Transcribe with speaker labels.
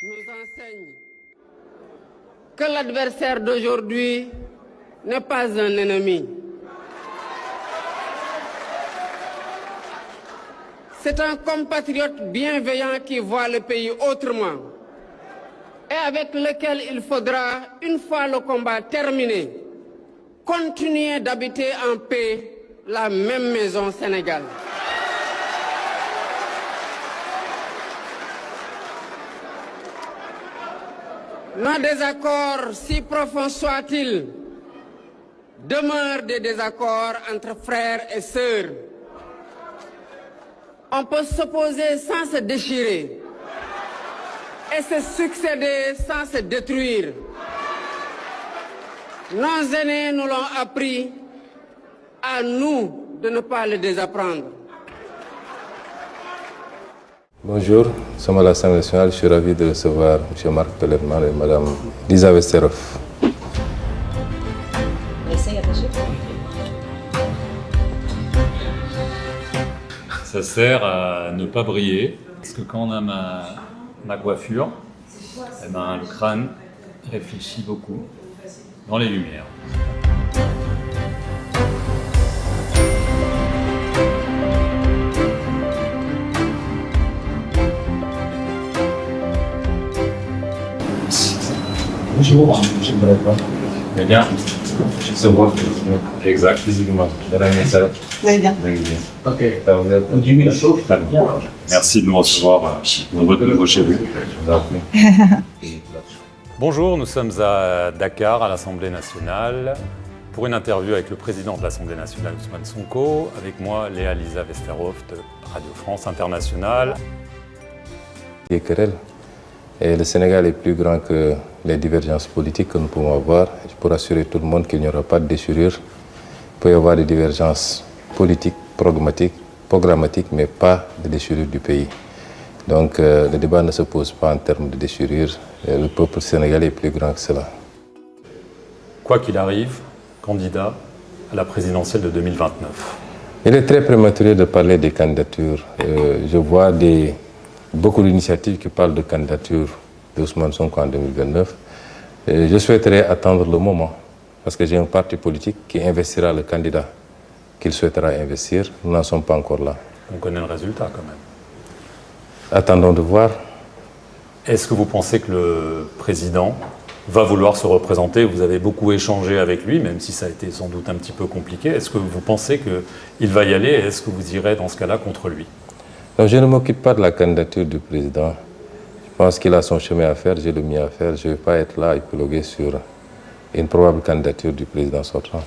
Speaker 1: nous enseigne que l'adversaire d'aujourd'hui n'est pas un ennemi. C'est un compatriote bienveillant qui voit le pays autrement et avec lequel il faudra, une fois le combat terminé, continuer d'habiter en paix la même maison Sénégal. Nos désaccords, si profonds soient-ils, demeurent des désaccords entre frères et sœurs. On peut s'opposer sans se déchirer et se succéder sans se détruire. Nos aînés nous l'ont appris, à nous de ne pas le désapprendre.
Speaker 2: Bonjour, nous sommes à l'Assemblée nationale. Je suis ravi de recevoir M. Marc Pellerman et Mme Lisa Westerhoff.
Speaker 3: Ça sert à ne pas briller, parce que quand on a ma coiffure, eh ben, le crâne réfléchit beaucoup dans les lumières.
Speaker 2: Bonjour, je me lève pas.
Speaker 3: Très bien.
Speaker 2: Je se vois
Speaker 3: Exact.
Speaker 2: physiquement. Ça
Speaker 4: Très bien.
Speaker 2: Ok, ça vous êtes 10 minutes.
Speaker 3: Merci de nous recevoir dans votre nouveau chez vous.
Speaker 2: Je vous en prie.
Speaker 3: Bonjour, nous sommes à Dakar, à l'Assemblée nationale, pour une interview avec le président de l'Assemblée nationale, Ousmane Sonko, avec moi, Léa Lisa Westerhoff de Radio France Internationale.
Speaker 2: Des querelles. Et le Sénégal est plus grand que les divergences politiques que nous pouvons avoir. Je peux rassurer tout le monde qu'il n'y aura pas de déchirure. Il peut y avoir des divergences politiques, programmatiques, mais pas de déchirure du pays. Donc le débat ne se pose pas en termes de déchirure. Le peuple sénégalais est plus grand que cela.
Speaker 3: Quoi qu'il arrive, candidat à la présidentielle de 2029.
Speaker 2: Il est très prématuré de parler des candidatures. Je vois beaucoup d'initiatives qui parlent de candidature d'Ousmane Sonko en 2029. Je souhaiterais attendre le moment, parce que j'ai un parti politique qui investira le candidat qu'il souhaitera investir. Nous n'en sommes pas encore là.
Speaker 3: On connaît le résultat quand même.
Speaker 2: Attendons de voir.
Speaker 3: Est-ce que vous pensez que le président va vouloir se représenter? Vous avez beaucoup échangé avec lui, même si ça a été sans doute un petit peu compliqué. Est-ce que vous pensez qu'il va y aller et est-ce que vous irez dans ce cas-là contre lui?
Speaker 2: Non, je ne m'occupe pas de la candidature du président. Je pense qu'il a son chemin à faire, j'ai le mien à faire. Je ne vais pas être là à épiloguer sur une probable candidature du président sortant.